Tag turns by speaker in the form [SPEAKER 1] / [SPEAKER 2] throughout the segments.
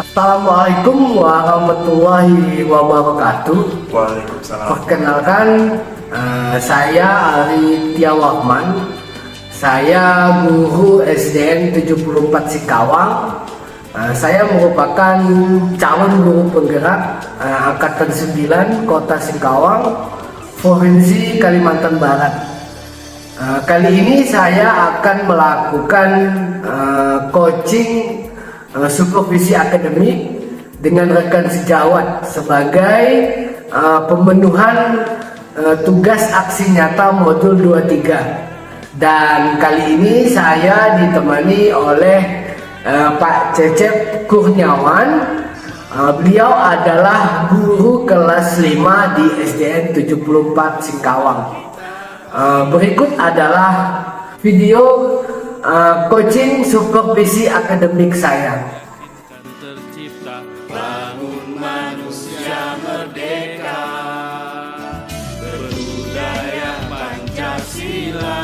[SPEAKER 1] Assalamualaikum warahmatullahi wabarakatuh.
[SPEAKER 2] Waalaikumsalam.
[SPEAKER 1] Perkenalkan, saya Ari Tiawahman. Saya guru SDN 74 Sikawang. Saya merupakan calon guru penggerak Angkatan 9 Kota Sikawang, Provinsi Kalimantan Barat. Kali ini saya akan melakukan coaching supervisi akademik dengan rekan sejawat sebagai pemenuhan tugas aksi nyata modul 23. Dan kali ini saya ditemani oleh Pak Cecep Kurniawan. Beliau adalah guru kelas 5 di SDN 74 Singkawang. Berikut adalah video coaching supervisi akademik saya.
[SPEAKER 3] Tercipta bangun manusia merdeka, berbudaya Pancasila,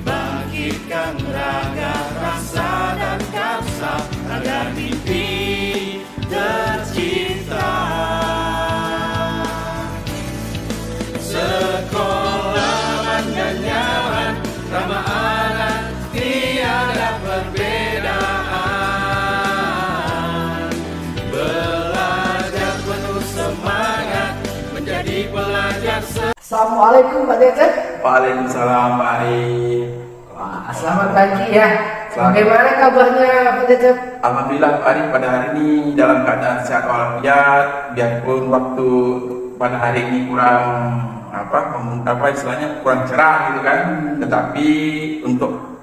[SPEAKER 3] bangkitkan raga rasa dan karsa agar mimpi tercipta. Sekolah dan nyaman, ramah anak, tiada perbedaan. Belajar penuh semangat, menjadi pelajar.
[SPEAKER 1] Assalamualaikum Pak Cecep.
[SPEAKER 2] Waalaikumsalam, Pak Ari.
[SPEAKER 1] Wah, selamat pagi ya. Bagaimana kabarnya Pak Cecep?
[SPEAKER 2] Alhamdulillah, Pak Ari, pada hari ini dalam keadaan sehat walafiat. Biarpun waktu pada hari ini kurang istilahnya kurang cerah gitu kan, tetapi untuk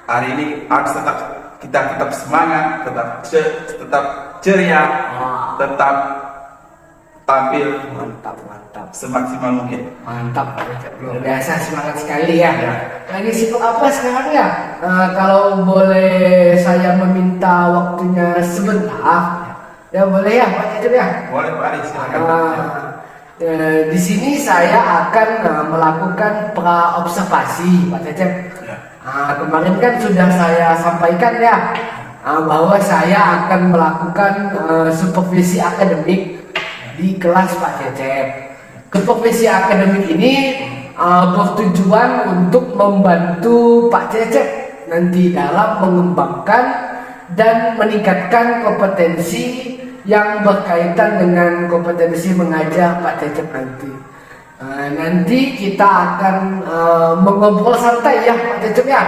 [SPEAKER 2] hari ini harus kita tetap semangat, tetap ceria, tetap tampil
[SPEAKER 1] Mantap.
[SPEAKER 2] semaksimal mungkin.
[SPEAKER 1] Mantap Pak Cecep, luar biasa, semangat sekali ya. Lagi sibuk apa sekarang ya? Kalau boleh saya meminta waktunya sebentar, ya boleh ya Pak Cecep ya?
[SPEAKER 2] Boleh, Pak Ari, silakan.
[SPEAKER 1] Di sini saya akan melakukan praobservasi Pak Cecep.
[SPEAKER 2] Ya.
[SPEAKER 1] Kemarin kan sudah saya sampaikan ya, bahwa saya akan melakukan supervisi akademik di kelas Pak Cecep. Supervisi akademik ini bertujuan untuk membantu Pak Cecep nanti dalam mengembangkan dan meningkatkan kompetensi yang berkaitan dengan kompetensi mengajar Pak Cecep nanti. Nanti kita akan mengobrol santai ya Pak Cecep ya.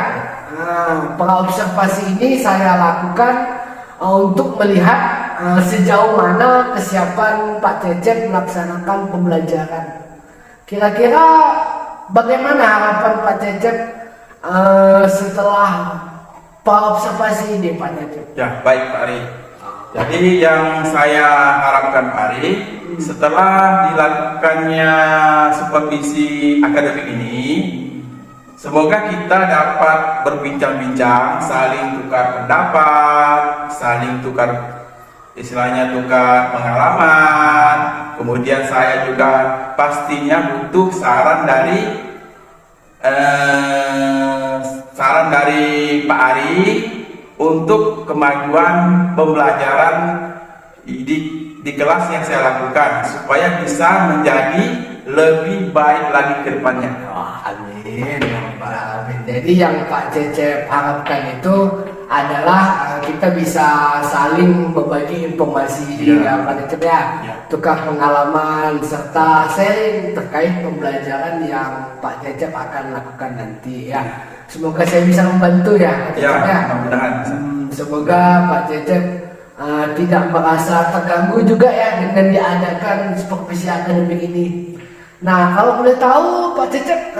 [SPEAKER 1] Praobservasi ini saya lakukan untuk melihat sejauh mana kesiapan Pak Cecep melaksanakan pembelajaran. Kira-kira bagaimana harapan Pak Cecep setelah praobservasi ini Pak Cecep?
[SPEAKER 2] Ya, baik Pak Ari. Jadi yang saya harapkan Pak Ari, setelah dilakukannya supervisi akademik ini, semoga kita dapat berbincang-bincang, saling tukar pendapat, saling tukar pengalaman. Kemudian saya juga pastinya butuh saran dari Pak Ari untuk kemajuan pembelajaran di kelas yang saya lakukan supaya bisa menjadi lebih baik lagi ke depannya.
[SPEAKER 1] Amin. Jadi yang Pak Cecep harapkan itu adalah kita bisa saling berbagi informasi ya Pak Cecep ya, tukar pengalaman serta sharing terkait pembelajaran yang Pak Cecep akan lakukan nanti ya. Semoga saya bisa membantu ya Pak Cecep ya.
[SPEAKER 2] Mudah-mudahan.
[SPEAKER 1] Semoga Pak Cecep tidak merasa terganggu juga ya dengan diadakan supervisi akademik ini. Nah, kalau boleh tahu Pak Cecep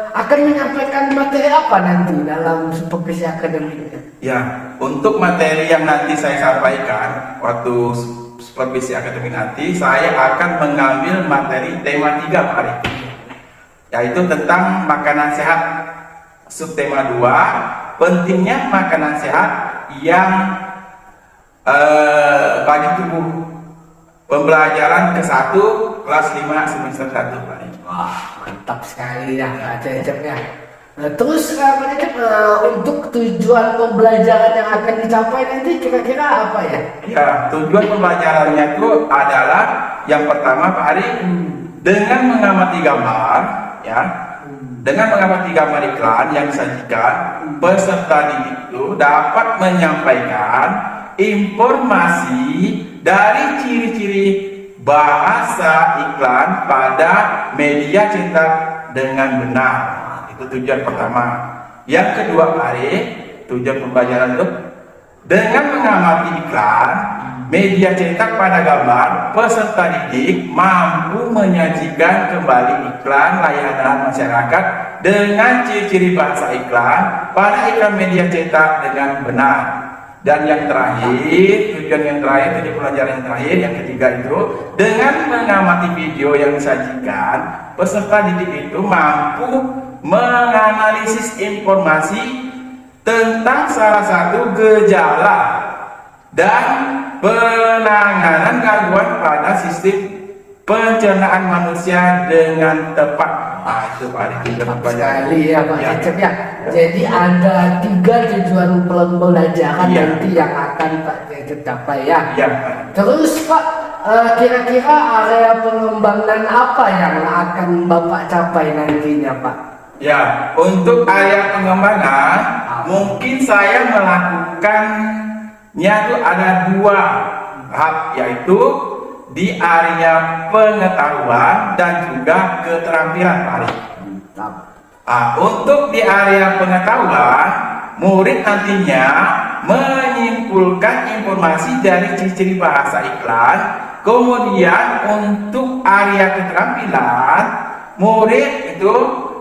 [SPEAKER 1] akan menyampaikan materi apa nanti dalam supervisi akademik?
[SPEAKER 2] Ya, untuk materi yang nanti saya sampaikan waktu supervisi akademik nanti, saya akan mengambil materi tema 3 Pak Ari, yaitu tentang makanan sehat. Subtema 2, pentingnya makanan sehat yang bagi tubuh. Pembelajaran ke-1 kelas 5 semester 1 Pak.
[SPEAKER 1] Wah, mantap sekali ya Pak Cecep ya. Terus Pak Cecep, untuk tujuan pembelajaran yang akan dicapai nanti kira-kira apa ya?
[SPEAKER 2] Ya, tujuan pembelajarannya itu adalah yang pertama Pak Ari, dengan mengamati gambar, ya, dengan mengamati gambar iklan yang disajikan, peserta didik itu dapat menyampaikan informasi dari ciri-ciri bahasa iklan pada media cetak dengan benar. Itu tujuan pertama. Yang kedua, Pak Ari, tujuan pembelajaran itu dengan mengamati iklan media cetak pada gambar, peserta didik mampu menyajikan kembali iklan layanan masyarakat dengan ciri-ciri bahasa iklan pada iklan media cetak dengan benar. Dan yang terakhir, tujuan yang terakhir, tujuan pelajaran yang terakhir, yang ketiga itu, dengan mengamati video yang disajikan, peserta didik itu mampu menganalisis informasi tentang salah satu gejala dan penanganan gangguan pada sistem pencernaan manusia dengan tepat. Itu Pak Ari,
[SPEAKER 1] Sekali ya Pak Cecep ya. Jadi ada 3 tujuan pembelajaran nanti yang akan Pak Cecep capai ya.
[SPEAKER 2] Ya.
[SPEAKER 1] Terus Pak, kira-kira area pengembangan apa yang akan Bapak capai nantinya Pak?
[SPEAKER 2] Ya, untuk area pengembangan mungkin saya melakukannya itu ada 2 hal, yaitu di area pengetahuan dan juga keterampilan Pak Ari. Untuk di area pengetahuan, murid nantinya menyimpulkan informasi dari ciri-ciri bahasa iklan. Kemudian untuk area keterampilan, murid itu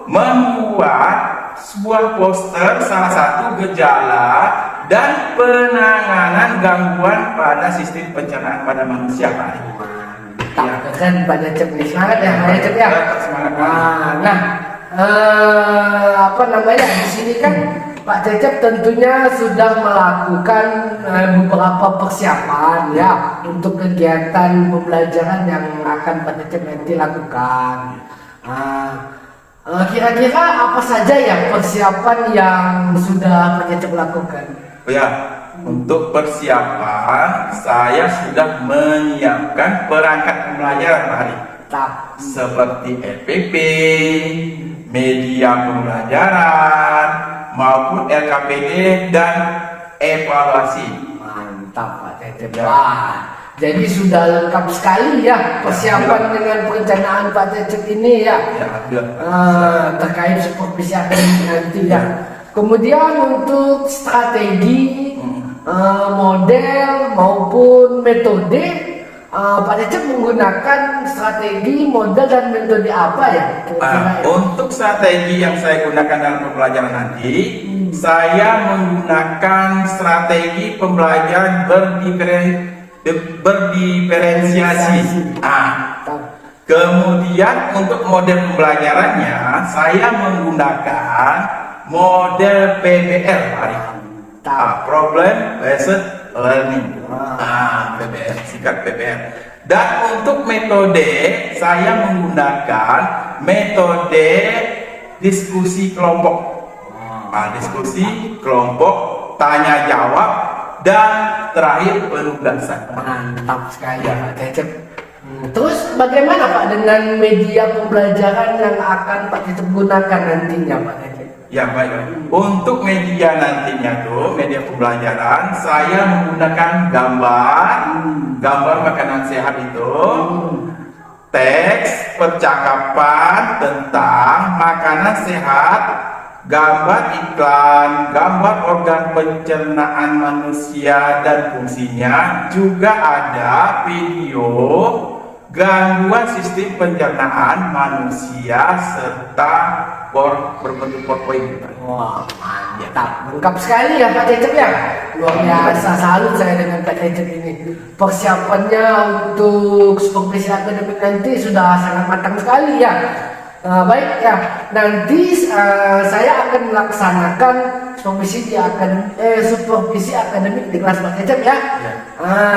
[SPEAKER 2] membuat sebuah poster salah satu gejala dan penanganan gangguan pada sistem pencernaan pada manusia Pak Ari.
[SPEAKER 1] Keren Pak Cecep nih, semangat ya Pak Cecep ya.
[SPEAKER 2] Semangat.
[SPEAKER 1] Apa namanya, di sini kan Pak Cecep tentunya sudah melakukan beberapa persiapan ya untuk kegiatan pembelajaran yang akan Pak Cecep nanti lakukan. Kira-kira apa saja ya persiapan yang sudah Pak Cecep lakukan?
[SPEAKER 2] Ya, untuk persiapan saya sudah menyiapkan perangkat pembelajaran Pak Ari, seperti FPP, media pembelajaran, maupun LKPD dan evaluasi.
[SPEAKER 1] Mantap Pak Cecep. Wah, jadi sudah lengkap sekali ya persiapan dengan perencanaan Pak Cecep ini ya. Terkait supervisi akademik nanti ya. Kemudian untuk strategi, model maupun metode, Pak Cecep menggunakan strategi, model dan metode apa ya?
[SPEAKER 2] Untuk strategi yang saya gunakan dalam pembelajaran nanti, saya menggunakan strategi pembelajaran berdiferensiasi. Kemudian untuk model pembelajarannya, saya menggunakan model PBL, Problem Based Learning. PBL, singkat PBL. Dan untuk metode, saya menggunakan metode diskusi kelompok. Diskusi kelompok, tanya jawab, dan terakhir penugasan.
[SPEAKER 1] Mantap sekali ya Pak Cecep. Terus bagaimana Pak dengan media pembelajaran yang akan Pak Cecep gunakan nantinya Pak Cecep?
[SPEAKER 2] Ya baik. Untuk media nantinya tuh, media pembelajaran, saya menggunakan gambar makanan sehat itu, teks percakapan tentang makanan sehat, gambar iklan, gambar organ pencernaan manusia dan fungsinya, juga ada video gangguan sistem pencernaan manusia serta berbentuk PowerPoint.
[SPEAKER 1] Wah, mantap, lengkap sekali ya Pak Cecep ya. Luar biasa, salut saya dengan Pak Cecep ini. Persiapannya untuk supervisi akademik nanti sudah sangat matang sekali ya. Baik ya, nanti saya akan melaksanakan supervisi akademik di kelas Pak Cecep ya.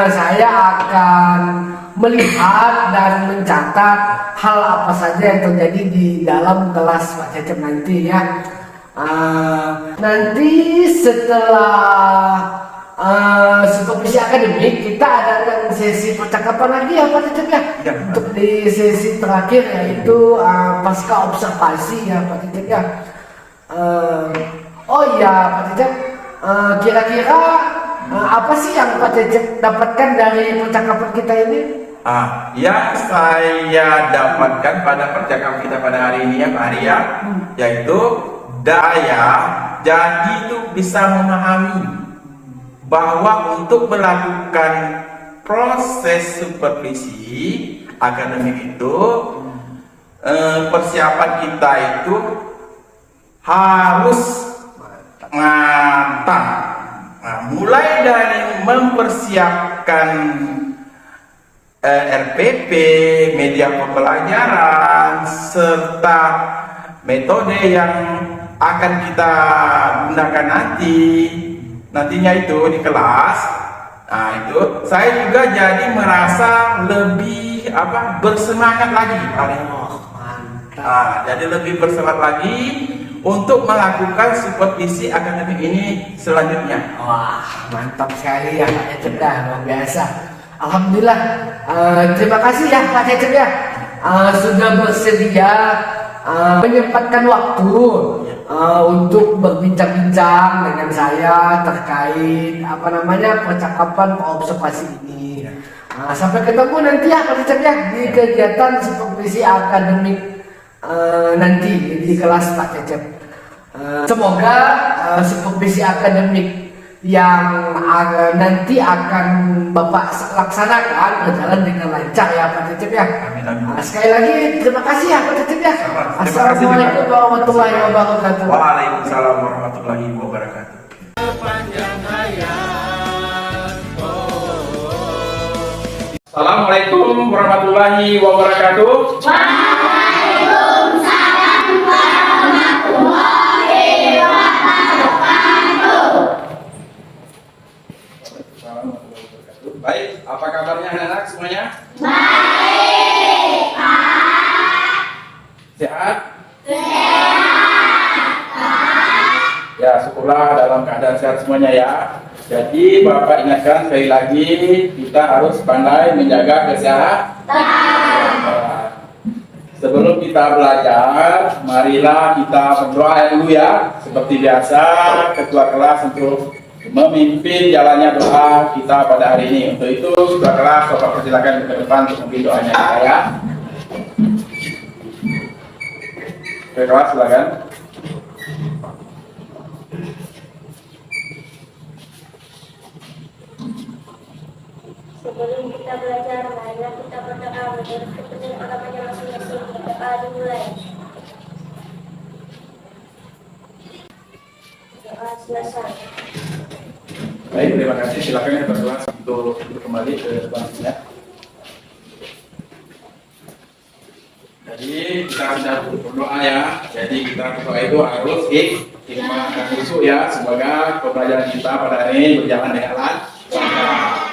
[SPEAKER 1] Saya akan melihat dan mencatat hal apa saja yang terjadi di dalam kelas Pak Cecep nanti ya. Nanti setelah supervisi akademik kita adakan sesi percakapan lagi ya Pak Cecep ya.
[SPEAKER 2] Ya.
[SPEAKER 1] Untuk di sesi terakhir yaitu pasca observasi ya Pak Cecep ya. Oh iya Pak Cecep, kira-kira apa sih yang Pak Cecep dapatkan dari percakapan kita ini?
[SPEAKER 2] Yang saya dapatkan pada percakapan kita pada hari ini ya Pak Arya, yaitu daya jadi itu bisa memahami bahwa untuk melakukan proses supervisi akademik itu persiapan kita itu harus matang. Mulai dari mempersiapkan RPP, media pembelajaran, serta metode yang akan kita gunakan nantinya itu di kelas. Nah itu saya juga jadi merasa lebih bersemangat lagi. Jadi lebih bersemangat lagi untuk melakukan supervisi akademik ini selanjutnya.
[SPEAKER 1] Wah, mantap sekali ya Pak Cecep dah, luar biasa. Alhamdulillah, terima kasih ya Pak Cecep ya, sudah bersedia menyempatkan waktu untuk berbincang-bincang dengan saya terkait percakapan observasi ini. Sampai ketemu nanti ya Pak Cecep ya di kegiatan supervisi akademik nanti di kelas Pak Cecep. Semoga supervisi akademik yang nanti akan Bapak laksanakan berjalan dengan lancar ya Pak Cecep ya.
[SPEAKER 2] Amin, amin.
[SPEAKER 1] Sekali lagi terima kasih ya Pak Cecep ya.
[SPEAKER 2] Terima kasih.
[SPEAKER 1] Assalamualaikum warahmatullahi wabarakatuh.
[SPEAKER 2] Waalaikumsalam warahmatullahi wabarakatuh.
[SPEAKER 3] Sepanjang hayat.
[SPEAKER 2] Assalamualaikum warahmatullahi wabarakatuh. Baik, apa kabarnya anak-anak semuanya? Baik, Pak. Sehat? Sehat. Ya, syukurlah dalam keadaan sehat semuanya ya. Jadi Bapak ingatkan sekali lagi, kita harus pandai menjaga kesehatan. Sebelum kita belajar, marilah kita berdoa dulu ya. Seperti biasa, ketua kelas untuk memimpin jalannya doa kita pada hari ini. Untuk itu, ketua kelas, Bapak persilakan ke depan untuk memimpin doanya ya. Ketua kelas silakan.
[SPEAKER 4] Sebelum kita belajar, marilah kita berdoa menurut kepentingan agamanya masing-masing. Berdoa dimulai. Doa selesai.
[SPEAKER 2] Baik, terima kasih. Silakan ya Ketua kelas untuk kembali ke depan ya. Jadi kita sudah berdoa ya. Jadi kita berdoa itu harus ikhlas khusyuk ya. Semoga pembelajaran kita pada hari ini berjalan dengan lancar.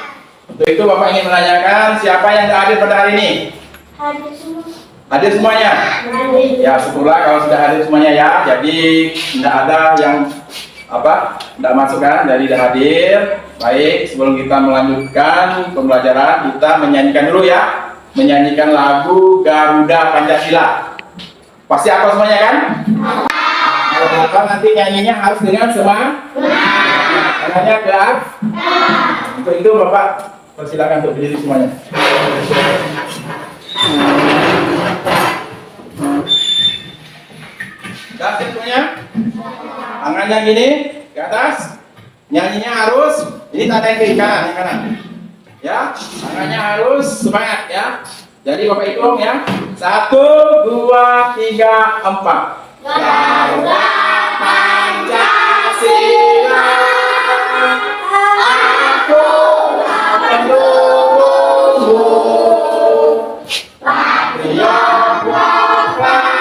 [SPEAKER 2] Untuk itu Bapak ingin menanyakan siapa yang hadir pada hari ini?
[SPEAKER 4] Hadir semua.
[SPEAKER 2] Hadir semuanya?
[SPEAKER 4] Hadir.
[SPEAKER 2] Ya syukurlah kalau sudah hadir semuanya ya. Jadi tidak ada yang tidak masuk kan, jadi sudah hadir. Baik, sebelum kita melanjutkan pembelajaran, kita menyanyikan dulu ya. Menyanyikan lagu Garuda Pancasila. Pasti apa semuanya kan? Kalau Bapak nanti nyanyinya harus dengan semangat. Tangannya ke atas. Untuk itu Bapak persilakan untuk berdiri semuanya. Sudah semuanya? Tangannya gini ke atas. Nyanyinya harus ini tanda yang kiri kanan, yang kanan. Ya, tangannya harus semangat ya. Jadi Bapak hitung ya. 1, 2, 3, 4. Garuda Pancasila. Aku mendukungmu. Patriot proklamasi.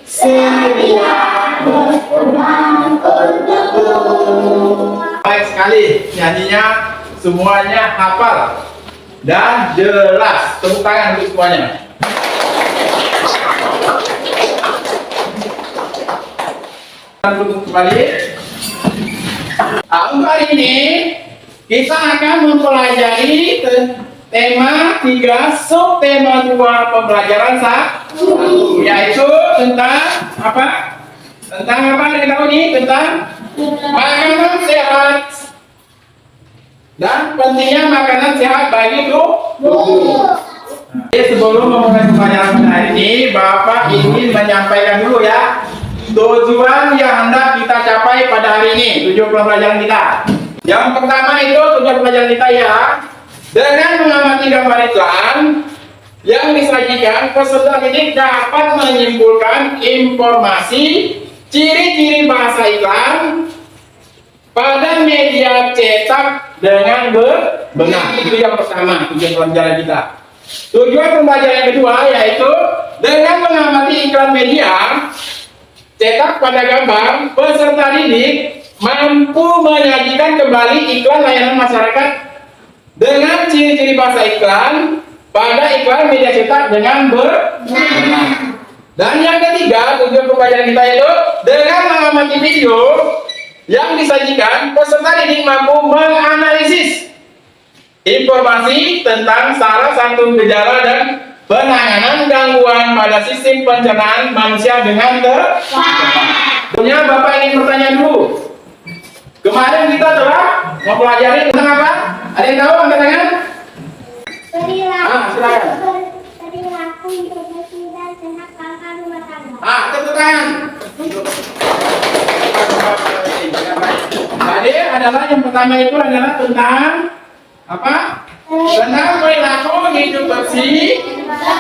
[SPEAKER 2] Sedia berkorban untukmu. Baik sekali nyanyinya, semuanya hafal dan jelas. Tepuk tangan untuk semuanya. Untuk kembali. Untuk hari ini kita akan mempelajari tema 3 subtema 2 pembelajaran 1, yaitu tentang apa? Tentang apa yang kita tahu ini? Tentang makanan sehat dan pentingnya makanan sehat bagi tubuh. Jadi sebelum memulai pembelajaran pada hari ini, Bapak ingin menyampaikan dulu ya tujuan yang hendak kita capai pada hari ini, tujuan pembelajaran kita. Yang pertama itu tujuan pembelajaran kita ya, dengan mengamati gambar iklan yang disajikan, peserta didik dapat menyimpulkan informasi ciri-ciri bahasa iklan pada media cetak dengan benar. Itu yang pertama, tujuan pembelajaran kita. Tujuan pembelajaran yang kedua yaitu dengan mengamati iklan media cetak pada gambar, peserta didik mampu menyajikan kembali iklan layanan masyarakat dengan ciri-ciri bahasa iklan pada iklan media cetak dengan benar. Dan yang ketiga, tujuan pembelajaran kita itu dengan mengamati video yang disajikan, peserta didik mampu menganalisis informasi tentang salah satu gejala dan penanganan gangguan pada sistem pencernaan manusia dengan tepat. Punya Bapak ingin bertanya dulu. Kemarin kita telah mempelajari tentang apa? Ada yang tahu angkat tangan? Silakan.
[SPEAKER 4] Perilaku introduksi dan sehat langkah rumah tangga.
[SPEAKER 2] Tepuk tangan. Jadi adalah yang pertama itu adalah tentang apa? Tentang perilaku hidup bersih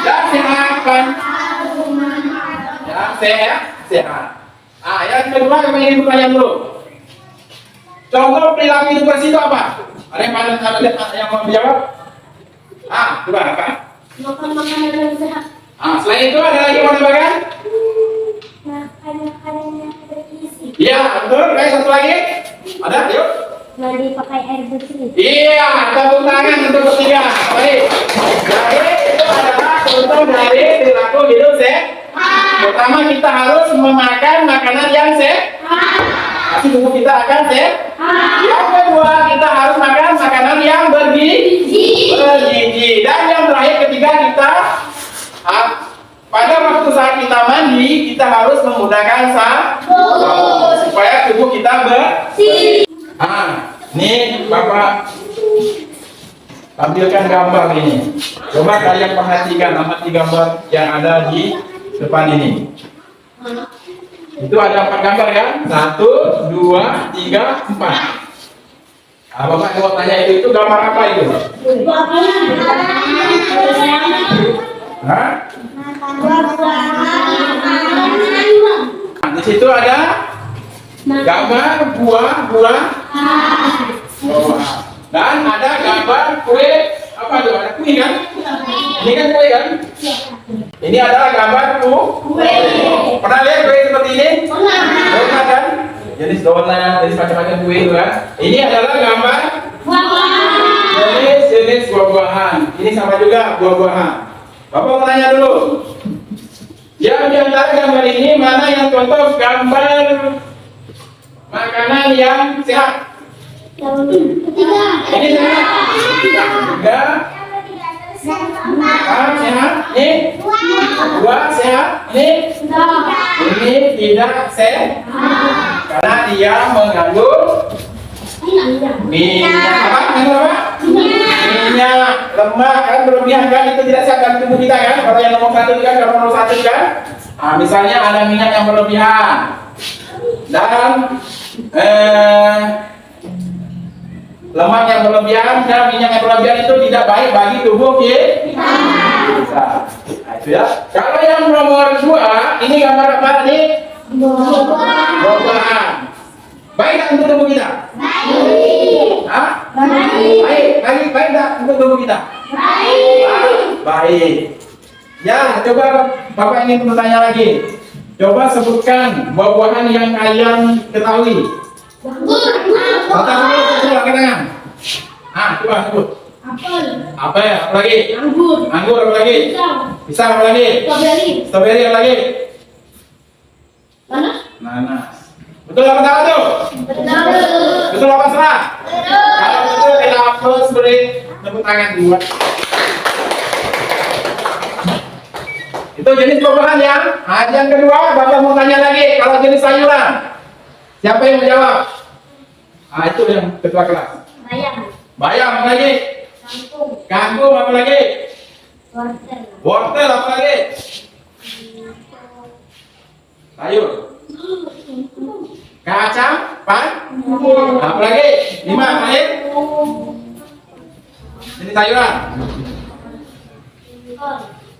[SPEAKER 2] dan sehat. Ya, sehat. Yang kedua yang ingin bertanya dulu. Contoh perilaku hidup bersih itu apa? Ada yang mau menjawab? Coba apa?
[SPEAKER 4] Makan makanan yang sehat.
[SPEAKER 2] Selain itu ada lagi yang mau tambahkan?
[SPEAKER 4] Makan makanan yang bergizi.
[SPEAKER 2] Iya, betul. Satu lagi? Ada? Yuk.
[SPEAKER 4] Mandi pakai air bersih.
[SPEAKER 2] Iya, tepuk tangan untuk bertiga. Baik. Jadi itu adalah contoh dari perilaku hidup sehat. Pertama kita harus memakan makanan yang sehat. Pasti tubuh kita akan sehat. Yang kedua kita harus makan makanan yang bergizi. Dan yang terakhir ketiga kita pada waktu saat kita mandi kita harus menggunakan sabun supaya tubuh kita bersih. Nih Bapak tampilkan gambar ini. Coba kalian perhatikan amati gambar yang ada di depan ini. Itu ada 4 gambar kan? 1, 2, 3, 4. Bapak mau tanya itu gambar apa itu? Di situ ada gambar buah-buah. Dan ada gambar kue. Apa itu? Ada kue kan? Ini kan kue kan? Ini adalah gambar kue. Pernah lihat kue seperti ini? Pernah kan? Jenis donat, jenis macam-macam kue itu kan? Ini adalah gambar jenis buah-buahan. Ini sama juga buah-buahan. Bapak mau tanya dulu. Yang di antara gambar ini mana yang contoh gambar makanan yang sehat? Ini sehat? Enggak? Sehat? Ini? Buah sehat? Ini tidak sehat? Karena dia mengandung minyak apa? Minyak, lemak kan berlebihan kan, itu tidak sehat bagi tubuh kita kan. Kalau yang nomor 1 kan, kalau nomor 1 kan, misalnya ada minyak yang berlebihan dan lemak yang berlebihan dan minyak yang berlebihan itu tidak baik bagi tubuh kita. Nah, itu ya. Kalau yang nomor 2, ini gambar apa nih? Buah-buahan. Baik tak untuk tubuh kita? Baik tak untuk tubuh kita? Baik. Ya, coba Bapak ingin bertanya lagi. Coba sebutkan buah-buahan yang kalian ketahui. Coba tangan. Coba sebut. Apa ya? Apa lagi? Anggur. Apa lagi? Pisang. Apa lagi? Strawberry. Apa lagi? Nanas. Betul apa salah tuh? Betul apa salah? Kalau betul kita harus beri tepuk tangan buat. Itu jenis buah-buahan ya. Nah, yang kedua, Bapak mau tanya lagi. Kalau jenis sayuran, siapa yang menjawab? Ah, itu yang ketua kelas. Bayam apa lagi? Kangkung apa lagi? Wortel apa lagi? Sayur. Kacang, apa lagi? 5 apa lagi? Ini sayuran.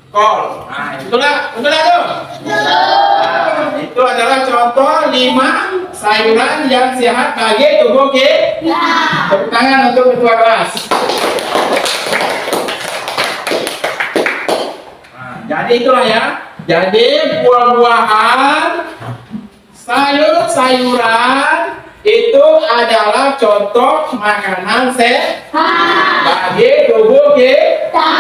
[SPEAKER 2] Kol. Nah, itulah tuh. Nah, itu adalah contoh 5 sayuran yang sehat bagi tubuh kita. Tepuk tangan untuk ketua kelas. Nah, jadi itulah ya. Jadi buah-buahan, sayur-sayuran itu adalah contoh makanan sehat bagi tubuh kita.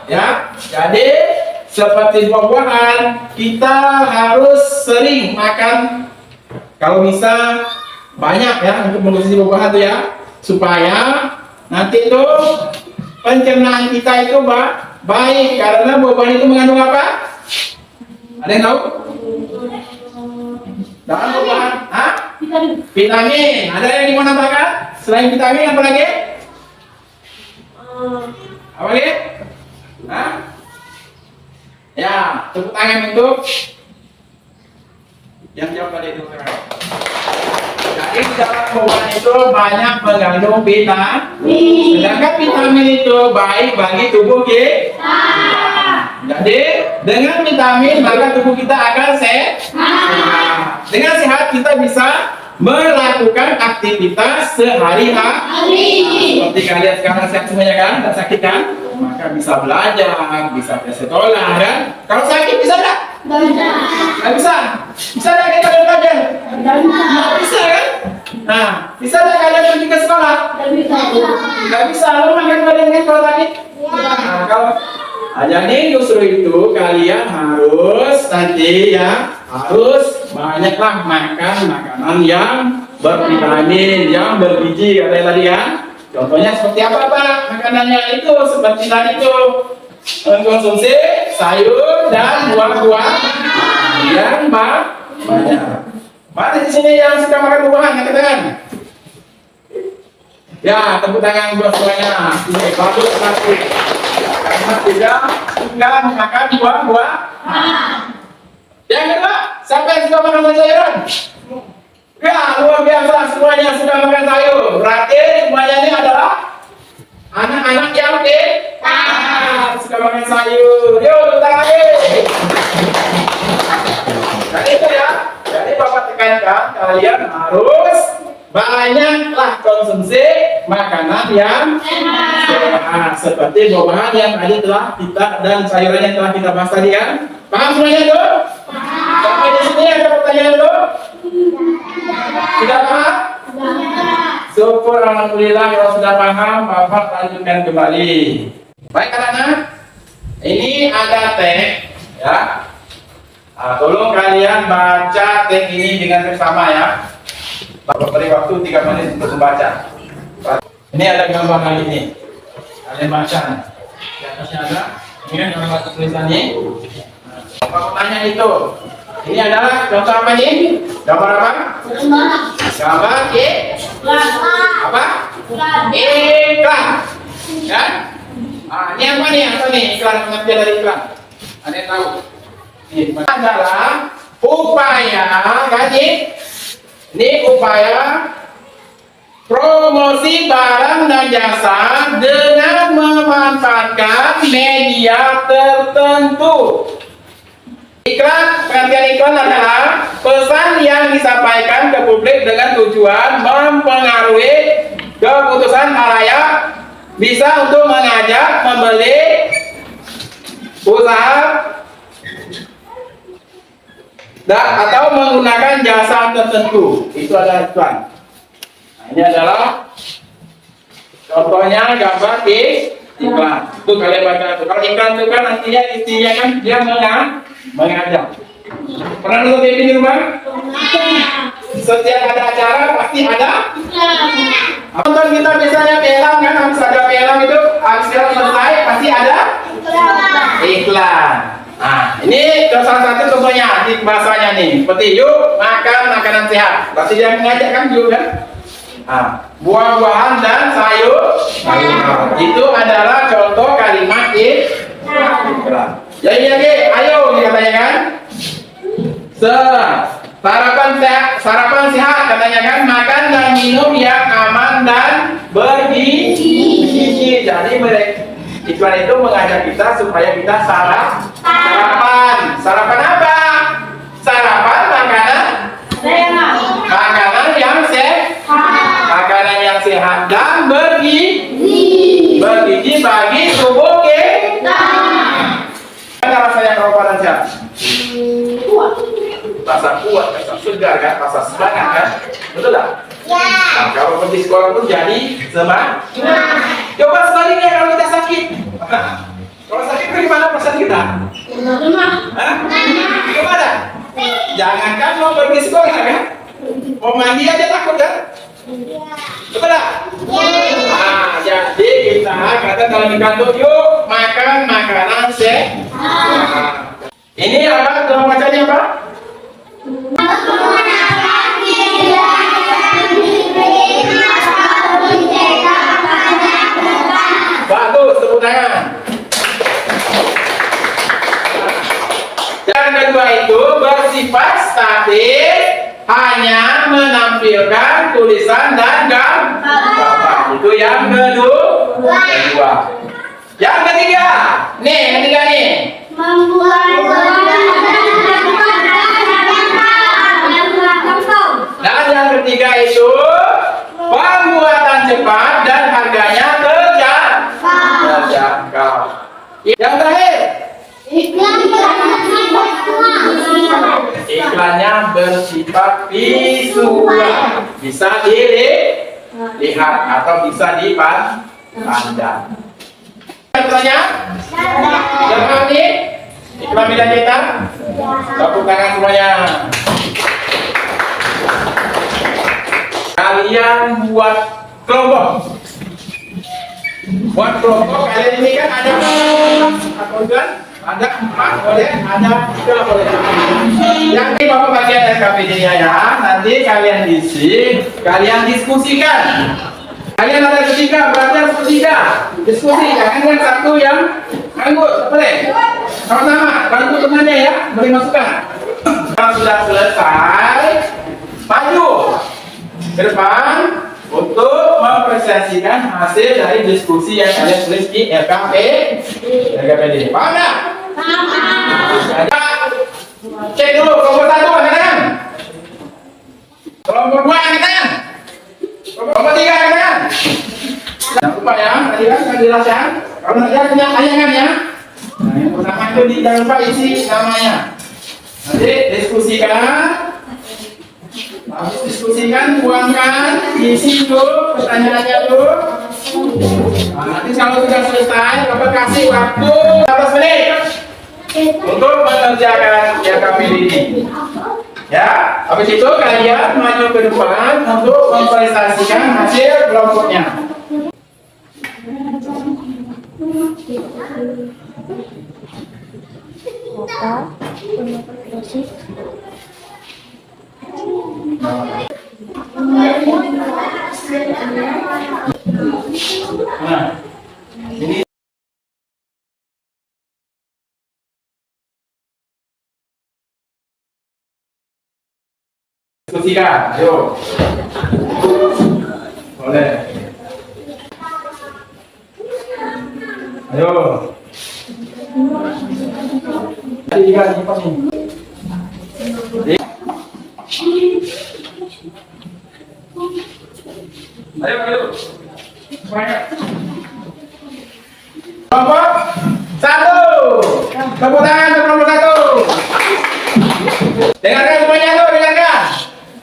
[SPEAKER 2] Ya, jadi seperti buah-buahan kita harus sering makan. Kalau bisa banyak ya untuk mengonsumsi buah-buahan itu ya, supaya nanti itu pencernaan kita itu baik karena buah-buahan itu mengandung apa? Ada yang tahu? Dalam buah-buahan, vitamin. Ada yang mau nambahkan? Selain vitamin apa lagi? Apa lagi? Ya, tepuk tangan untuk yang jawab tadi itu. Jadi di dalam buah itu banyak mengandung vitamin. Sedangkan vitamin itu baik bagi tubuh kita. Jadi dengan vitamin maka tubuh kita akan sehat. Dengan sehat kita bisa melakukan aktivitas sehari-hari. Seperti kalian sekarang sehat semuanya kan, tak sakit kan? Maka bisa belajar, bisa bersekolah kan? Kalau sakit bisa tak? Nggak bisa. Bisa tak kita belajar? Nggak bisa kan? Nah, bisa tak kalian pergi ke sekolah? Nggak bisa. Lo makan badan kan kalau sakit? Nah, kalau jadi justru itu kalian harus nanti ya harus banyaklah makan makanan yang bervitamin, yang bergizi katanya tadi ya. Contohnya seperti apa Pak? Makanannya itu seperti tadi itu mengkonsumsi sayur dan buah-buah yang banyak. Mana di sini yang suka makan buah-buahan? Angkat tangan. Ya, tepuk tangan buat semuanya. Ini bagus sekali. Karena tidak suka makan buah-buah. Yang kedua, siapa yang suka makan sayuran? Ya, luar biasa semuanya suka makan sayur. Berarti semuanya ini adalah anak-anak yang suka makan sayur. Yuk, kita lagi. Jadi itu ya. Jadi Bapak tekankan kalian harus banyaklah konsumsi makanan yang sehat, seperti buah-buahan yang tadi telah kita dan sayuran yang telah kita bahas tadi kan. Paham semuanya tuh? Sampai di sini ada pertanyaan tuh? Sudah paham? Syukur alhamdulillah kalau sudah paham, Bapak lanjutkan kembali. Baik anak-anak, ini ada teks ya. Nah, tolong kalian baca teks ini dengan bersama ya. Bapak beri waktu 3 menit untuk membaca. Ini ada gambar kali ini. Kalian baca. Di atasnya ada. Ini kan kalau baca tulisannya. Bapak mau tanya itu. Ini adalah contoh apa nih? Gambar apa? Gambar apa? Iklan. Ya? Nah, ini apa nih? Apa nih? Iklan, pengertian dari iklan. Ada yang tahu? Ini adalah upaya, kan ini upaya promosi barang dan jasa dengan memanfaatkan media tertentu. Iklan, pengertian iklan adalah pesan yang disampaikan ke publik dengan tujuan mempengaruhi keputusan khalayak, bisa untuk mengajak membeli usaha atau menggunakan jasa tertentu. Itu adalah iklan. Nah, ini adalah contohnya gambar di iklan. Itu kalian baca. Kalau iklan itu kan nantinya intinya kan dia mengajak. Pernah nonton TV di rumah? setiap ada acara pasti ada. Nonton kita biasanya film kan, habis ada film itu, habis film selesai pasti ada iklan. Nah, ini salah satu contohnya di bahasanya nih. Seperti yuk makan makanan sehat. Berarti dia mengajak kan yuk kan? Nah, buah-buahan dan sayur. Itu adalah contoh kalimat iklan. Jadi ayo katanya kan. Sarapan sehat katanya kan, makan dan minum yang aman dan bergizi. Jadi iklan itu mengajak kita supaya kita sarapan. Sarapan apa? Sarapan makanan yang sehat. Makanan yang sehat dan bergizi bagi tubuh kita. Mana rasanya kalau pada siap? Rasa kuat, rasa segar kan, rasa semangat kan, betul tak? Ya. Nah, kalau pergi sekolah pun jadi semangat. Coba sebaliknya kalau kita sakit. Kalau sakit bagaimana perasaan kita? Hah? Gimana? Jangankan mau pergi sekolah kan? Mau mandi aja takut kan? Betul tak? Nah, jadi kita kata dalam kantor yuk makan makanan sehat. Ini apa? Dalam bacanya apa? Bagus, tepuk tangan. Yang kedua itu bersifat statis, hanya menampilkan tulisan dan gambar. Itu yang kedua. Yang ketiga, nih. Dan yang ketiga itu pembuatan cepat dan harganya terjangkau. Yang terakhir, iklannya bersifat visual, bisa dilihat atau bisa dipandang. Pertanyaan? Yang ini iklan bidang kita. Tepuk tangan semuanya. Kalian buat kelompok. Kalian ini kan ada ada 4 boleh, ada 3 boleh. Yang ini bapak bagian SKPD-nya ya. Nanti kalian isi, kalian diskusikan. Kalian ada bertiga, berarti harus bertiga. Diskusi, jangan yang satu yang nganggur, boleh. Sama-sama, bantu temannya ya, beri masukan. Kalau sudah selesai, maju ke depan untuk mempresentasikan hasil dari diskusi yang kalian tulis di RKPD. Paham nggak? Paham. Cek dulu kelompok 1 angkat tangan. Kelompok 2 angkat tangan. Kelompok 3 angkat tangan. Jangan lupa ya, tadi kan saya jelaskan. Kalau nanti punya tayangan ya. Nah, yang pertama itu jangan lupa isi namanya. Nanti diskusikan. Habis diskusikan, tuangkan, isi dulu pertanyaannya dulu. Nah, nanti kalau sudah selesai, Bapak kasih waktu 15 menit untuk mengerjakan RKPD ini. Ya, habis itu kalian maju ke depan untuk mempresentasikan hasil kelompoknya. Nah, ini diskusikan, ayo. Boleh. Ayo. Tiga cepat nih. Ayo. Banyak. Kelompok 1. Tepuk tangan untuk kelompok 1. Dengarkan semuanya tuh, dengarkan.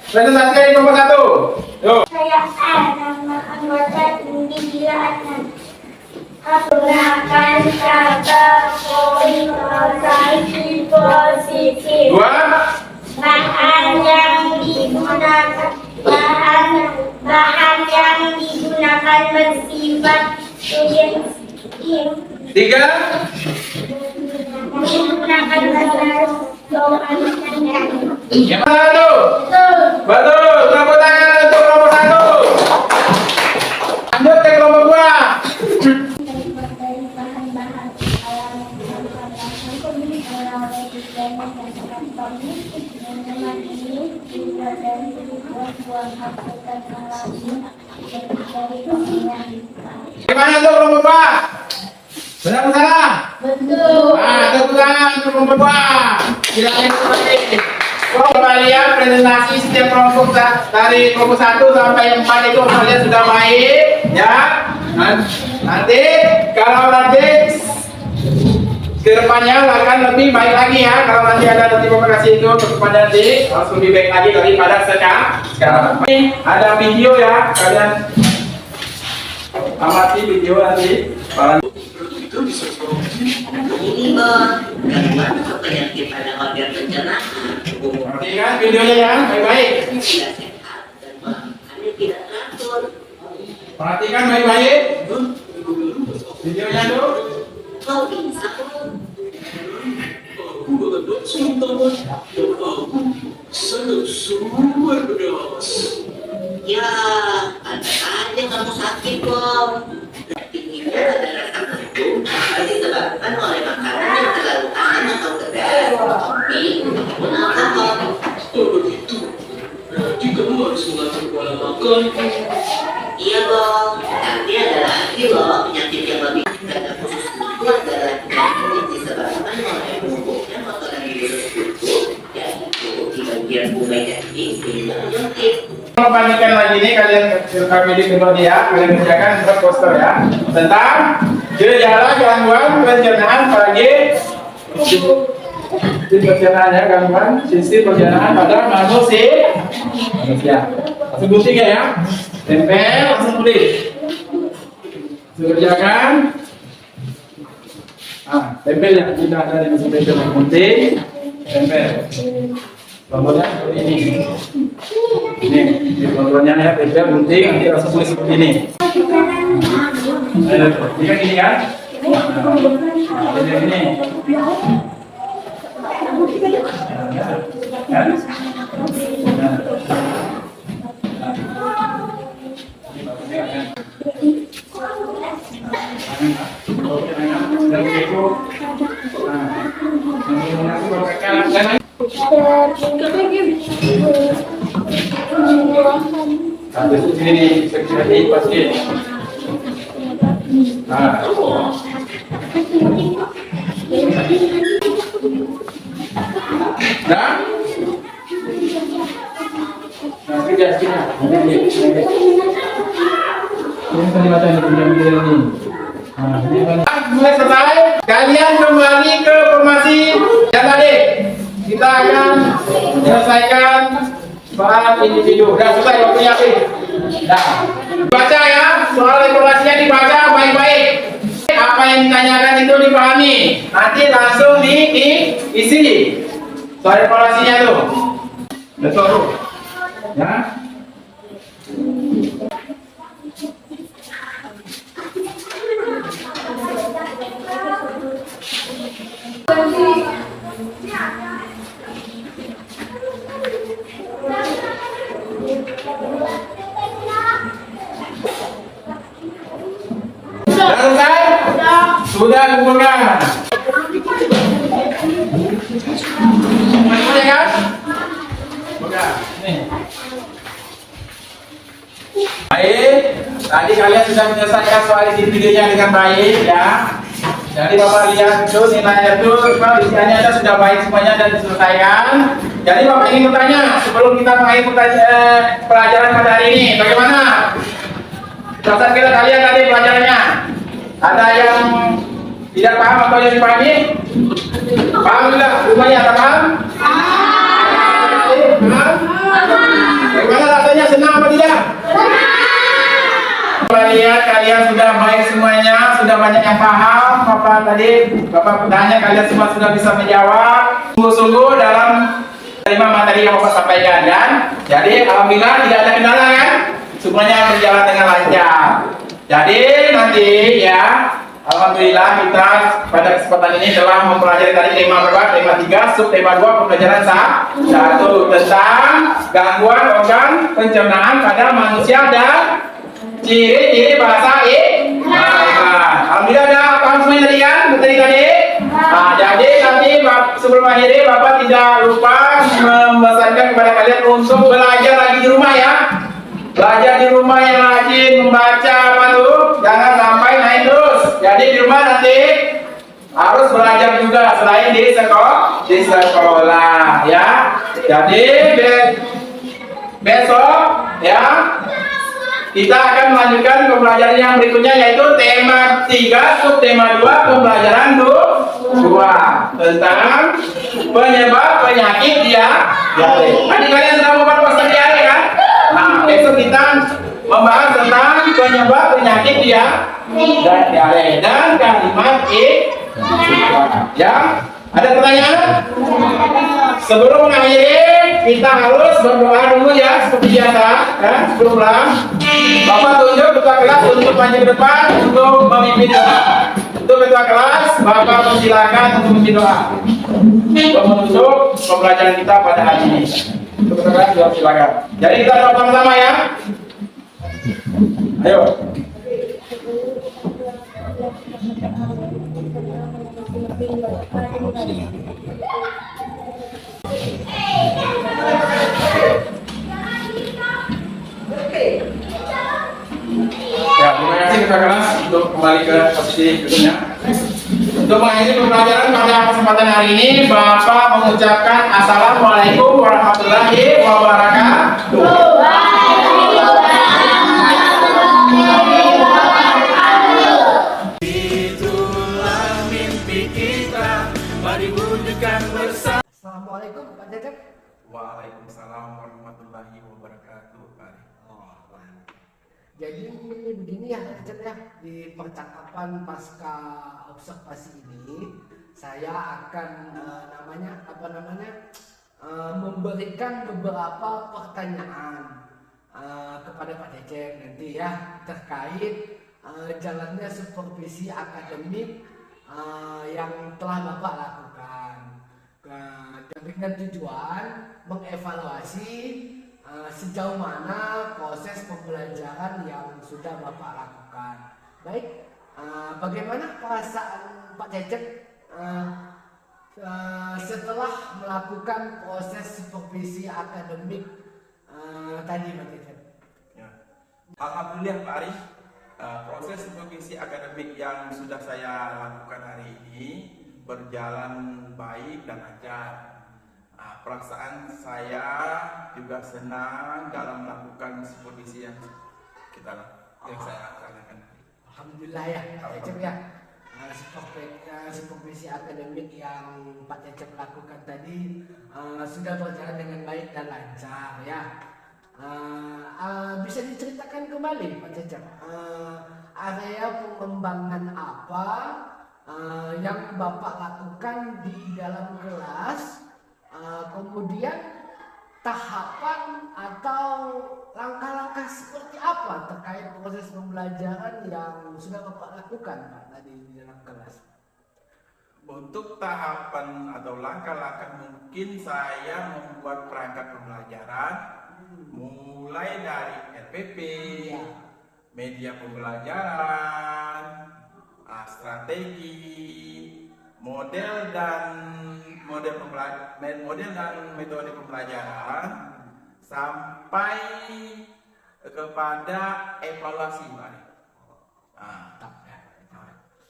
[SPEAKER 2] Presentasi dari kelompok 1. Yuk.
[SPEAKER 4] Saya nama anggota pembinaan. Gunakan kata posisi.
[SPEAKER 2] 2.
[SPEAKER 4] Bahan yang digunakan akan bersifat subjektif
[SPEAKER 2] Tiga.
[SPEAKER 4] menggunakan bahasa doang
[SPEAKER 2] Yang mana tuh? Betul. Tepuk tangan untuk kelompok 1. Lanjut ke kelompok 2.
[SPEAKER 4] terbuat dari bahan-bahan alam yang dibuat dari buah-buah habitat alami dari pemilihan.
[SPEAKER 2] Gimana tuh kelompok 2? Benar atau salah?
[SPEAKER 4] Betul.
[SPEAKER 2] Nah, tepuk tangan untuk kelompok 2. Silakan kembali. Kalian presentasi setiap kelompok dari kelompok 1 sampai 4 itu kalian sudah baik, ya. Nanti kalau nanti kedepannya akan lebih baik lagi ya. Kalau nanti ada notifikasi itu kepada nanti harus lebih baik lagi daripada sekarang. Ini ada video ya, kalian amati video nanti.
[SPEAKER 5] Ini bang, bagaimana penyakit pada organ pencernaan?
[SPEAKER 2] Perhatikan videonya ya, baik-baik.
[SPEAKER 5] Tidak sehat dan bahannya tidak teratur.
[SPEAKER 2] Perhatikan baik-baik. Videonya tuh.
[SPEAKER 5] Kau bisa ya, ada aja kamu sakit kok. Ini adalah karena itu disebabkan oleh makanan yang terlalu asin atau pedas, kopi, ataupun alkohol.
[SPEAKER 3] Oh begitu. Berarti kamu harus mengatur pola makan.
[SPEAKER 5] Iya bang, tapi ada lagi loh penyakit yang lebih karena khusus itu adalah penyakit disebabkan oleh tumbuhnya kotoran virus kutu, yaitu di bagian bunga daging sehingga menyakit.
[SPEAKER 2] Membandingkan lagi nih kalian kami di kedua dia, kalian kerjakan buat poster ya tentang gejala gangguan pencernaan apalagi pencernaan ya, gangguan sistem pencernaan pada manusia. Langsung gunting ya, tempel langsung tulis. Kerjakan. Tempel ya, tidak ada di mesin tempel, gunting, tempel. Contohnya seperti ini. Ini contohnya ya, tempel, gunting, nanti langsung tulis seperti ini. Ini kan ini kan? Ini. Ada sini seksi pasti. Dah? Kerja sini. Ini kelihatan ini. Mulai selesai, kalian kembali ke formasi yang tadi. Kita akan menyelesaikan soal individu. Udah selesai waktunya sih. Dah. Baca ya, soal informasinya dibaca baik-baik. Apa yang ditanyakan itu dipahami. Nanti langsung diisi. Soal informasinya tuh. Betul. Ya. Sudah selesai? Sudah kumpulkan. Semuanya kan? Sudah. Nih. Baik. Tadi kalian sudah menyelesaikan soal individunya dengan baik ya. Jadi Bapak lihat itu nilainya itu isiannya ada sudah baik semuanya dan diselesaikan. Jadi Bapak ingin bertanya sebelum kita mengakhiri pelajaran pada hari ini, bagaimana? Perasaan kita kalian tadi pelajarannya? Ada yang tidak paham atau yang dipahami? Paham tidak? Rupanya ada paham? Paham? Bagaimana rasanya, senang atau tidak? Lihat kalian sudah baik semuanya, sudah banyak yang paham. Bapak bertanya, kalian semua sudah bisa menjawab. Sungguh-sungguh dalam menerima materi yang Bapak sampaikan kan. Jadi alhamdulillah tidak ada kendala kan? Semuanya berjalan dengan lancar. Jadi nanti ya, alhamdulillah kita pada kesempatan ini telah mempelajari tadi tema berapa? Tema 3, subtema 2 pembelajaran 1 tentang gangguan organ pencernaan pada manusia dan ciri-ciri bahasa alhamdulillah ada paham semuanya tadi kan? Materi tadi? Nah, jadi nanti sebelum akhiri Bapak tidak lupa memesankan kepada kalian untuk belajar lagi di rumah ya. Belajar di rumah yang rajin membaca apa tuh? Jangan sampai naik terus. Jadi di rumah nanti harus belajar juga selain di sekolah ya. Jadi besok ya kita akan melanjutkan pembelajaran yang berikutnya yaitu tema 3 subtema 2 pembelajaran 2 tentang penyebab penyakit diare. Tadi kalian sudah membuat poster diare kan? Nah, besok kita membahas tentang penyebab penyakit diare dan kalimat ya. Ada pertanyaan? Sebelum mengakhiri kita harus berdoa dulu ya seperti biasa kan? Sebelum pulang Bapak tunjuk ketua kelas untuk maju ke depan untuk memimpin doa. Untuk ketua kelas Bapak persilakan untuk memimpin doa menutup pembelajaran kita pada hari ini. Untuk ketua kelas silakan. Jadi kita doa sama-sama ya. Ayo. Ya, terima kasih ketua kelas untuk kembali ke posisi duduknya. Untuk mengakhiri pembelajaran pada kesempatan hari ini, Bapak mengucapkan Assalamualaikum warahmatullahi wabarakatuh.
[SPEAKER 1] Assalamualaikum Pak Cecep.
[SPEAKER 2] Waalaikumsalam warahmatullahi wabarakatuh.
[SPEAKER 1] Jadi begini ya Pak Cecep ya, di percakapan pasca observasi ini saya akan memberikan beberapa pertanyaan kepada Pak Cecep nanti ya terkait jalannya supervisi akademik yang telah Bapak lakukan. Dengan tujuan mengevaluasi sejauh mana proses pembelajaran yang sudah Bapak lakukan. Baik, bagaimana perasaan Pak Cecep setelah melakukan proses supervisi akademik tadi Pak Cecep?
[SPEAKER 2] Ya. Alhamdulillah Pak Arif, proses supervisi akademik yang sudah saya lakukan hari ini berjalan baik dan lancar. Perasaan saya juga senang dalam melakukan supervisi yang saya laksanakan.
[SPEAKER 1] Alhamdulillah ya Pak Cecep ya, supervisi akademik yang Pak Cecep lakukan tadi sudah berjalan dengan baik dan lancar ya. Bisa diceritakan kembali Pak Cecep, area pengembangan apa yang Bapak lakukan di dalam kelas, kemudian tahapan atau langkah-langkah seperti apa terkait proses pembelajaran yang sudah Bapak lakukan Pak tadi di dalam kelas?
[SPEAKER 2] Untuk tahapan atau langkah-langkah mungkin saya membuat perangkat pembelajaran mulai dari RPP, media pembelajaran, strategi, model dan metode pembelajaran sampai kepada evaluasi, Pak.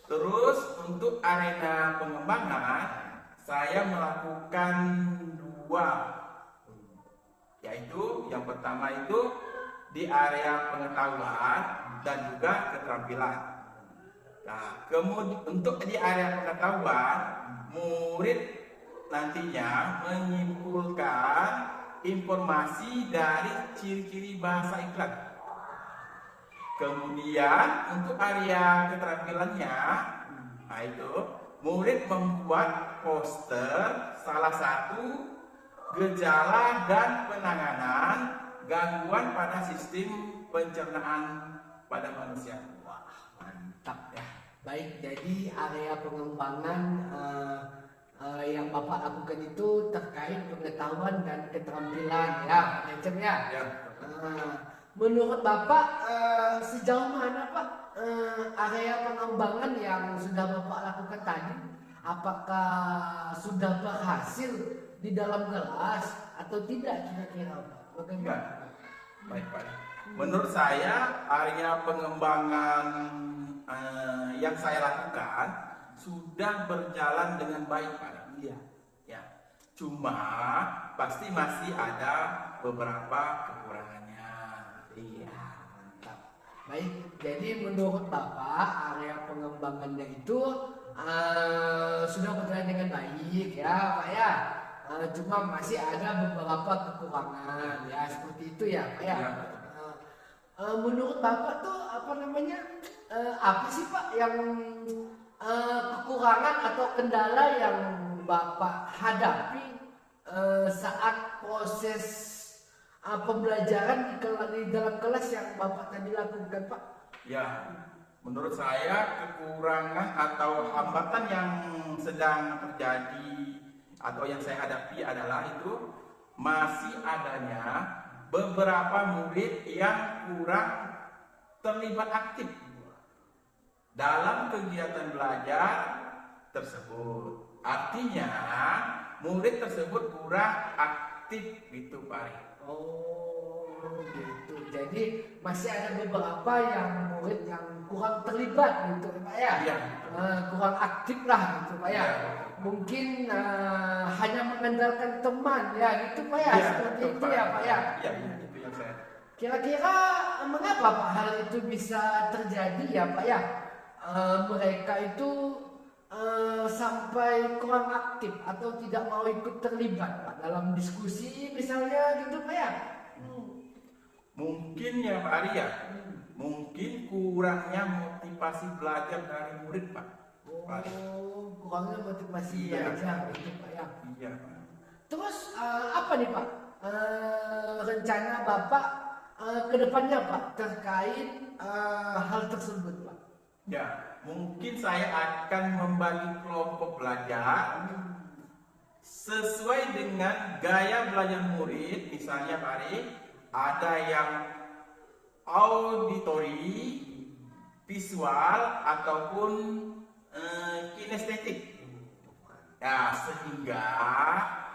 [SPEAKER 2] Terus untuk arena pengembangan saya melakukan 2, yaitu yang pertama itu di area pengetahuan dan juga keterampilan. Nah, kemudian untuk di area pengetahuan, murid nantinya menyimpulkan informasi dari ciri-ciri bahasa iklan. Kemudian untuk area keterampilannya, nah itu murid membuat poster salah satu gejala dan penanganan gangguan pada sistem pencernaan pada manusia.
[SPEAKER 1] Mantap ya. Baik, jadi area pengembangan yang Bapak lakukan itu terkait pengetahuan dan keterampilan ya, Pak Cecep ya.
[SPEAKER 2] Ya.
[SPEAKER 1] Menurut Bapak sejauh mana Pak area pengembangan yang sudah Bapak lakukan tadi? Apakah sudah berhasil di dalam kelas atau tidak kira-kira Pak? Bagaimana?
[SPEAKER 2] Baik, Pak. Menurut saya area pengembangan yang saya lakukan sudah berjalan dengan baik, Pak.
[SPEAKER 1] Iya.
[SPEAKER 2] Ya. Cuma pasti masih ada beberapa kekurangannya.
[SPEAKER 1] Iya, mantap. Baik, jadi menurut Bapak area pengembangannya itu sudah berjalan dengan baik ya Pak ya. Cuma masih ada beberapa kekurangan ya, seperti itu ya Pak ya.
[SPEAKER 2] Ya.
[SPEAKER 1] Menurut Bapak tuh apa namanya, apa sih Pak yang kekurangan atau kendala yang Bapak hadapi saat proses pembelajaran di dalam kelas yang Bapak tadi lakukan Pak?
[SPEAKER 2] Ya, menurut saya kekurangan atau hambatan yang sedang terjadi atau yang saya hadapi adalah itu masih adanya beberapa murid yang kurang terlibat aktif dalam kegiatan belajar tersebut. Artinya murid tersebut kurang aktif gitu Pak.
[SPEAKER 1] Oh gitu. Jadi masih ada beberapa yang murid yang kurang terlibat gitu Pak ya.
[SPEAKER 2] Iya.
[SPEAKER 1] Kurang aktif lah gitu Pak ya.
[SPEAKER 2] Iya.
[SPEAKER 1] Mungkin hanya mengandalkan teman ya gitu Pak ya.
[SPEAKER 2] Iya,
[SPEAKER 1] Seperti
[SPEAKER 2] betul,
[SPEAKER 1] itu ya Pak ya.
[SPEAKER 2] Iya, itu yang saya.
[SPEAKER 1] Kira-kira mengapa Pak hal itu bisa terjadi ya Pak ya? Mereka itu sampai kurang aktif atau tidak mau ikut terlibat Pak dalam diskusi misalnya gitu Pak ya?
[SPEAKER 2] Mungkin ya Pak Arya, mungkin kurangnya motivasi belajar dari murid Pak.
[SPEAKER 1] Oh, kurangnya motivasi
[SPEAKER 2] Iya.
[SPEAKER 1] belajar gitu Pak ya.
[SPEAKER 2] Iya Pak.
[SPEAKER 1] Terus apa nih Pak rencana Bapak ke depannya Pak terkait hal tersebut Pak?
[SPEAKER 2] Ya, mungkin saya akan membagi kelompok belajar sesuai dengan gaya belajar murid. Misalnya Pak Ari, ada yang auditori, visual, ataupun kinestetik. Ya, sehingga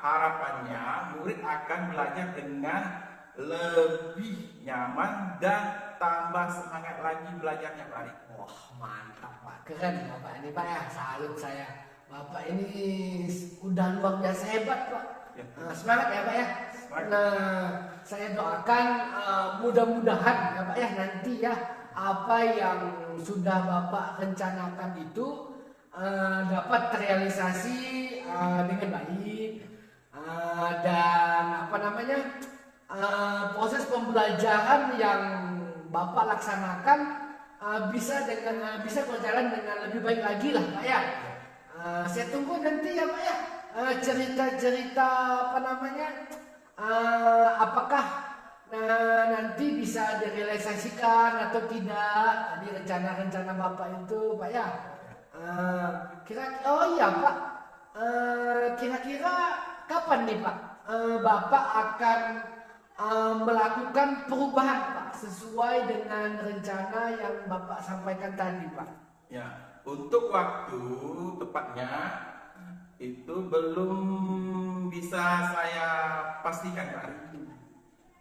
[SPEAKER 2] harapannya murid akan belajar dengan lebih nyaman dan tambah semangat lagi belajarnya Pak Ari.
[SPEAKER 1] Wah mantap Pak, keren Bapak ini Pak ya, salut saya. Bapak ini udah luar biasa hebat Pak.
[SPEAKER 2] Ya.
[SPEAKER 1] Semangat ya Pak ya.
[SPEAKER 2] Semangat.
[SPEAKER 1] Nah, saya doakan mudah-mudahan ya Pak ya nanti ya apa yang sudah Bapak rencanakan itu dapat terrealisasi dengan baik dan apa namanya proses pembelajaran yang Bapak laksanakan bisa berjalan dengan lebih baik lagi lah Pak ya. Saya tunggu nanti ya Pak ya cerita-cerita apa namanya apakah nanti bisa direalisasikan atau tidak tadi rencana-rencana Bapak itu Pak ya. Oh iya Pak, kira-kira kapan nih Pak Bapak akan melakukan perubahan Pak sesuai dengan rencana yang Bapak sampaikan tadi Pak?
[SPEAKER 2] Ya, untuk waktu tepatnya itu belum bisa saya pastikan Pak.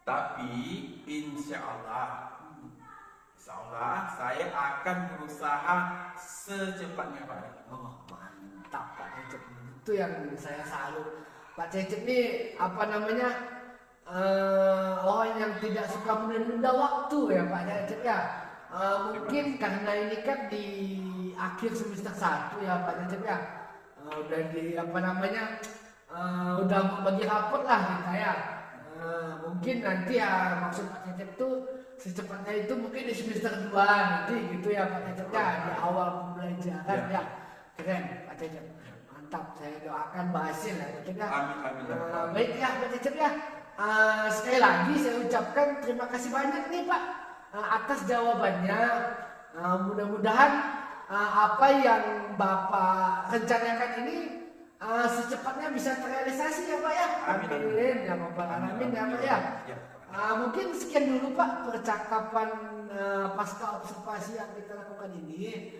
[SPEAKER 2] Tapi insya Allah saya akan berusaha secepatnya Pak.
[SPEAKER 1] Oh mantap Pak Cecep, itu yang saya salut. Pak Cecep ini apa namanya orang yang tidak suka menunda waktu ya Pak Cecep ya. Mungkin karena ini kan di akhir semester 1 ya Pak Cecep ya. Udah di apa namanya udah bagi rapot lah kita ya. Mungkin nanti ya maksud Pak Cecep tuh secepatnya itu mungkin di semester 2 nanti gitu ya Pak Cecep ya, di awal pembelajaran ya. Keren Pak Cecep, mantap, saya doakan berhasil ya Pak Cecep ya.
[SPEAKER 2] Amin.
[SPEAKER 1] Baik ya Pak Cecep ya. Sekali lagi saya ucapkan terima kasih banyak nih Pak atas jawabannya. Mudah-mudahan apa yang Bapak rencanakan ini secepatnya bisa terrealisasi ya Pak ya. Amin ya Bapak, amin ya Pak ya. Mungkin sekian dulu Pak percakapan pasca observasi yang kita lakukan ini.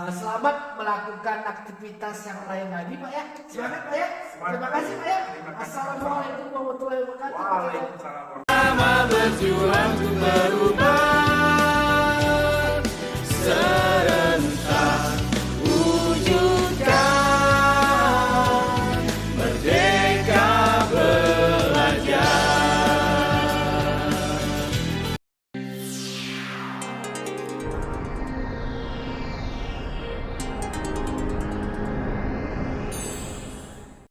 [SPEAKER 1] Selamat melakukan aktivitas yang lain lagi Pak ya. Semangat Pak ya. Terima kasih Pak ya. Assalamualaikum warahmatullahi wabarakatuh.
[SPEAKER 2] Waalaikumsalam.